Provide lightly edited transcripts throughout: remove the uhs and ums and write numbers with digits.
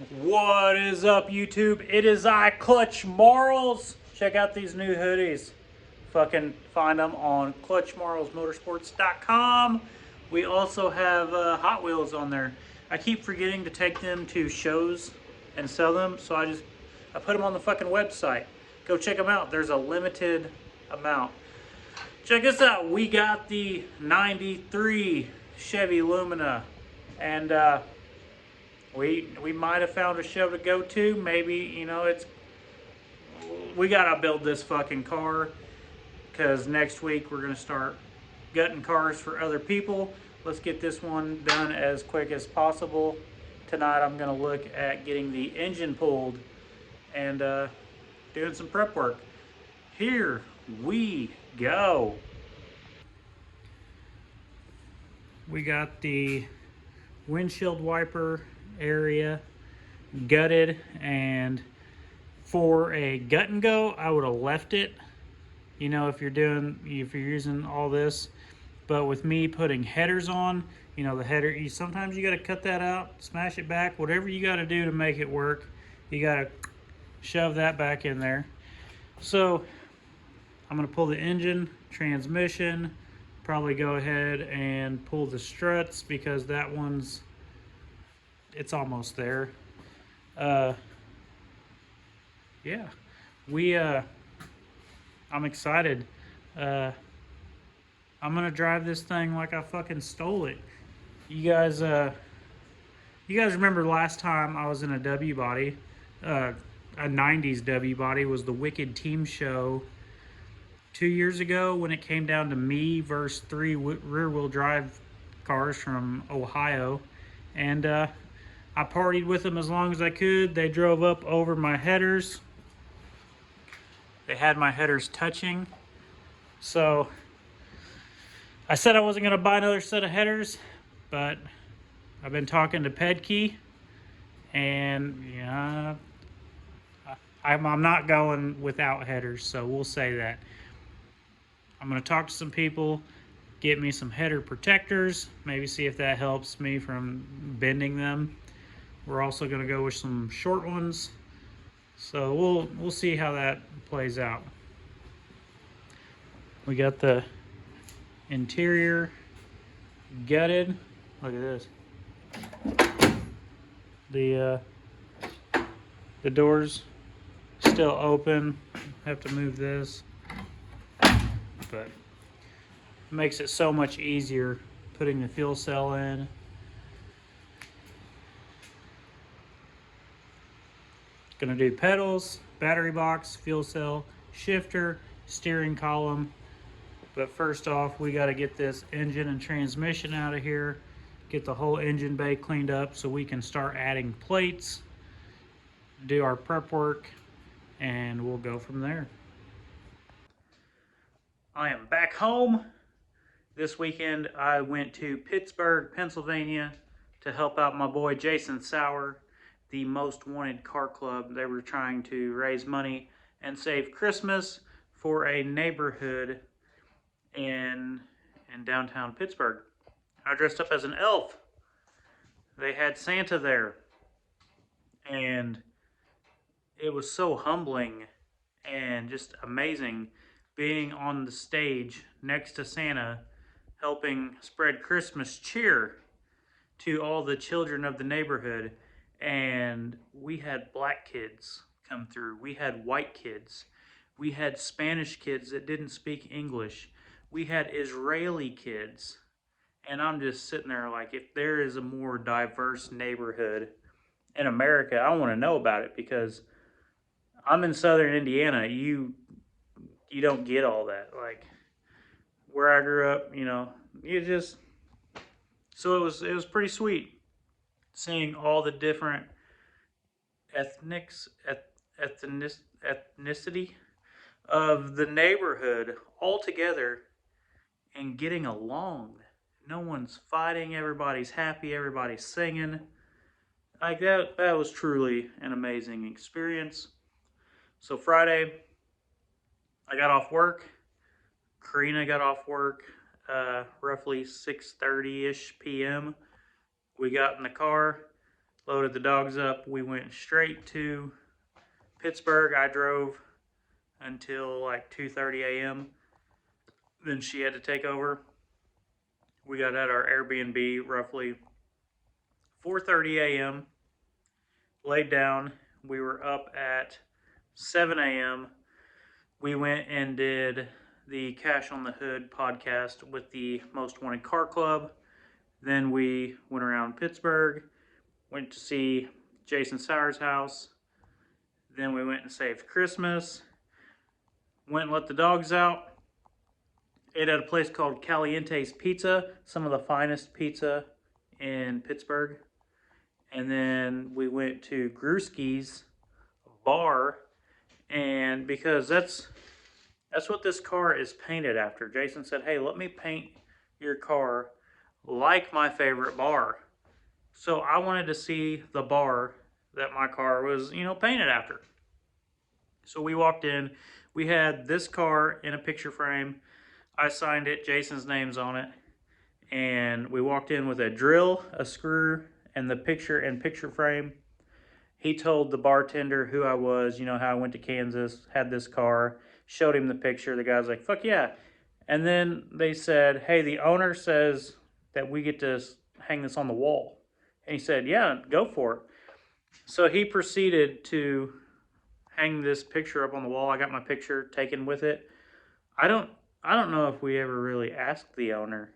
What is up, YouTube? It is I, Clutch Marles. Check out these new hoodies. Fucking find them on clutchmarlesmotorsports.com. We also have Hot Wheels on there. I keep forgetting to take them to shows and sell them, so I put them on the fucking website. Go check them out. There's a limited amount. Check this out. We got the 93 Chevy Lumina, and we might have found a show to go to. Maybe, you know, we gotta build this fucking car, because next week we're gonna start gutting cars for other people. Let's get this one done as quick as possible. Tonight I'm gonna look at getting the engine pulled and doing some prep work. Here we go. We got the windshield wiper area gutted, and for a gut and go I would have left it, you know, if you're using all this. But with me putting headers on, you know, the header, sometimes you got to cut that out, smash it back, whatever you got to do to make it work. You got to shove that back in there. So I'm going to pull the engine, transmission, probably go ahead and pull the struts, because that one's, it's almost there. Yeah, I'm excited. I'm gonna drive this thing like I fucking stole it. You guys remember last time I was in a W body, a 90s W body, was the Wicked Team Show 2 years ago, when it came down to me versus three rear-wheel drive cars from Ohio. And I partied with them as long as I could. They drove up over my headers. They had my headers touching. So I said I wasn't going to buy another set of headers, but I've been talking to Pedkey, and yeah, I'm not going without headers, so we'll say that. I'm going to talk to some people, get me some header protectors, maybe see if that helps me from bending them. We're also going to go with some short ones, so we'll see how that plays out. We got the interior gutted. Look at this. The doors still open. Have to move this, but it makes it so much easier putting the fuel cell in. Gonna do pedals, battery box, fuel cell, shifter, steering column. But first off, we got to get this engine and transmission out of here, get the whole engine bay cleaned up so we can start adding plates, do our prep work, and we'll go from there. I am back home. This weekend I went to Pittsburgh, Pennsylvania to help out my boy Jason Sauer, the Most Wanted Car Club. They were trying to raise money and save Christmas for a neighborhood in downtown Pittsburgh. I dressed up as an elf. They had Santa there, and it was so humbling and just amazing being on the stage next to Santa, helping spread Christmas cheer to all the children of the neighborhood. And we had black kids come through, we had white kids, we had Spanish kids that didn't speak English, we had Israeli kids. And I'm just sitting there like, if there is a more diverse neighborhood in America, I want to know about it, because I'm in southern Indiana. You don't get all that. Like, where I grew up, you know, so it was pretty sweet seeing all the different ethnicity of the neighborhood all together and getting along. No one's fighting, everybody's happy, everybody's singing. Like, that was truly an amazing experience. So Friday, I got off work. Karina got off work roughly 6:30-ish p.m. We got in the car, loaded the dogs up. We went straight to Pittsburgh. I drove until like 2:30 a.m. Then she had to take over. We got at our Airbnb roughly 4:30 a.m. Laid down. We were up at 7 a.m. We went and did the Cash on the Hood podcast with the Most Wanted Car Club. Then we went around Pittsburgh, went to see Jason Sauer's house. Then we went and saved Christmas. Went and let the dogs out. Ate at a place called Caliente's Pizza, some of the finest pizza in Pittsburgh. And then we went to Gruski's bar, and because that's what this car is painted after. Jason said, "Hey, let me paint your car like my favorite bar." So I wanted to see the bar that my car was, painted after. So we walked in. We had this car in a picture frame. I signed it. Jason's name's on it. And we walked in with a drill, a screw, and the picture frame. He told the bartender who I was, how I went to Kansas, had this car, showed him the picture. The guy's like, "Fuck yeah." And then they said, "Hey, the owner says that we get to hang this on the wall." And he said, "Yeah, go for it." So he proceeded to hang this picture up on the wall. I got my picture taken with it. I don't know if we ever really asked the owner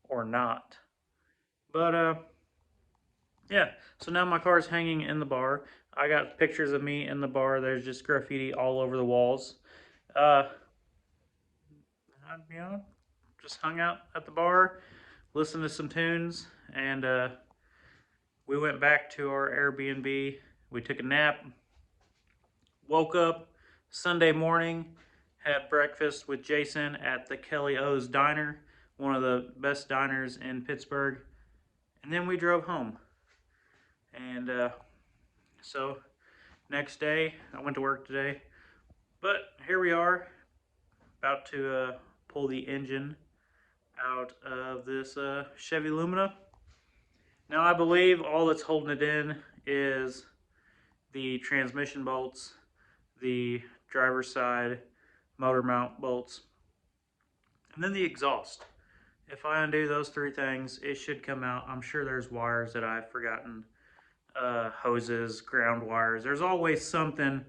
or not. But yeah, so now my car's hanging in the bar. I got pictures of me in the bar. There's just graffiti all over the walls. I, just hung out at the bar, listened to some tunes, and we went back to our Airbnb. We took a nap, woke up Sunday morning, had breakfast with Jason at the Kelly O's Diner, one of the best diners in Pittsburgh, and then we drove home. And so next day, I went to work today, but here we are, about to pull the engine out of this Chevy Lumina. Now I believe all that's holding it in is the transmission bolts, the driver's side motor mount bolts, and then the exhaust. If I undo those three things, it should come out. I'm sure there's wires that I've forgotten, hoses, ground wires. There's always something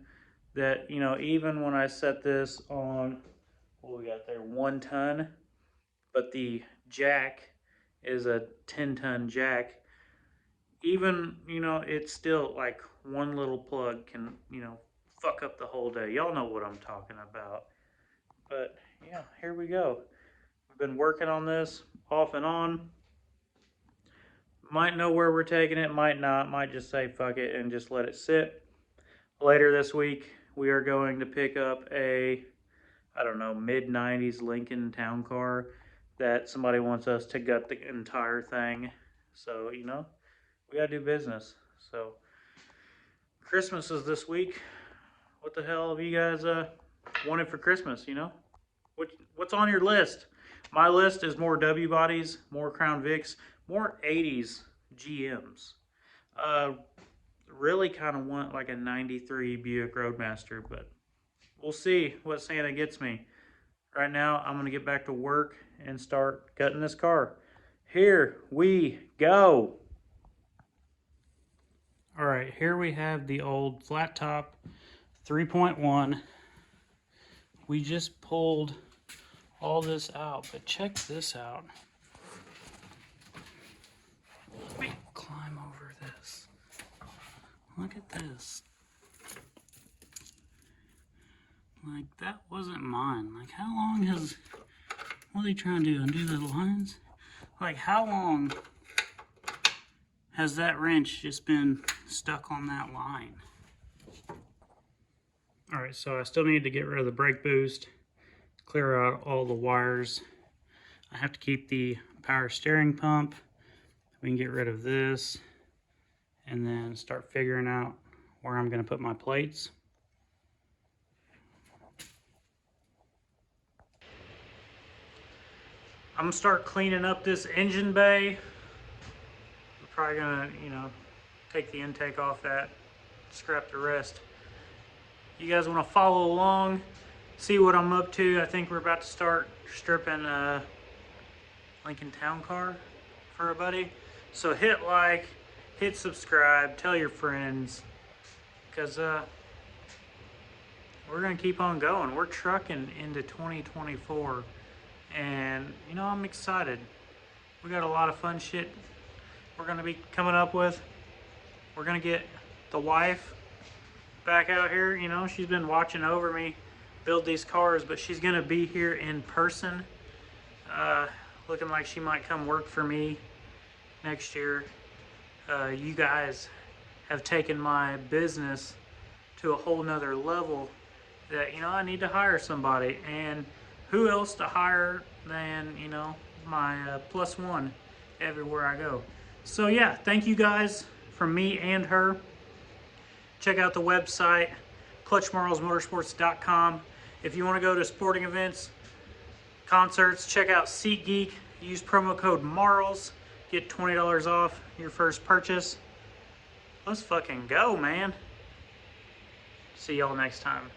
that, even when I set this on, what we got there, 1 ton, but the jack is a 10-ton jack. Even, it's still like one little plug can, fuck up the whole day. Y'all know what I'm talking about. But yeah, here we go. We've been working on this off and on. Might know where we're taking it, might not. Might just say fuck it and just let it sit. Later this week, we are going to pick up a, mid-90s Lincoln Town Car that somebody wants us to gut the entire thing. So, we gotta do business. So, Christmas is this week. What the hell have you guys wanted for Christmas, What's on your list? My list is more W bodies, more Crown Vics, more 80s GMs. Really kind of want like a 93 Buick Roadmaster, but we'll see what Santa gets me. Right now, I'm going to get back to work and start gutting this car. Here we go. All right, here we have the old flat top 3.1. We just pulled all this out, but check this out. Let me climb over this. Look at this. Like, that wasn't mine. Like, how long has... What are they trying to do? Undo the lines? Like, how long has that wrench just been stuck on that line? Alright, so I still need to get rid of the brake boost, clear out all the wires. I have to keep the power steering pump. We can get rid of this and then start figuring out where I'm going to put my plates. I'm going to start cleaning up this engine bay. I'm probably going to, take the intake off that, scrap the rest. You guys want to follow along, see what I'm up to. I think we're about to start stripping a Lincoln Town Car for a buddy. So hit like, hit subscribe, tell your friends, because we're gonna keep on going. We're trucking into 2024, and you know, I'm excited. We got a lot of fun shit we're gonna be coming up with. We're gonna get the wife back out here. You know, she's been watching over me build these cars, but she's gonna be here in person. Looking like she might come work for me next year. You guys have taken my business to a whole nother level that, you know, I need to hire somebody. And who else to hire than, you know, my plus one everywhere I go. So yeah, thank you guys from me and her. Check out the website, clutchmarlesmotorsports.com. If you want to go to sporting events, concerts, check out SeatGeek. Use promo code Marles. Get $20 off your first purchase. Let's fucking go, man. See y'all next time.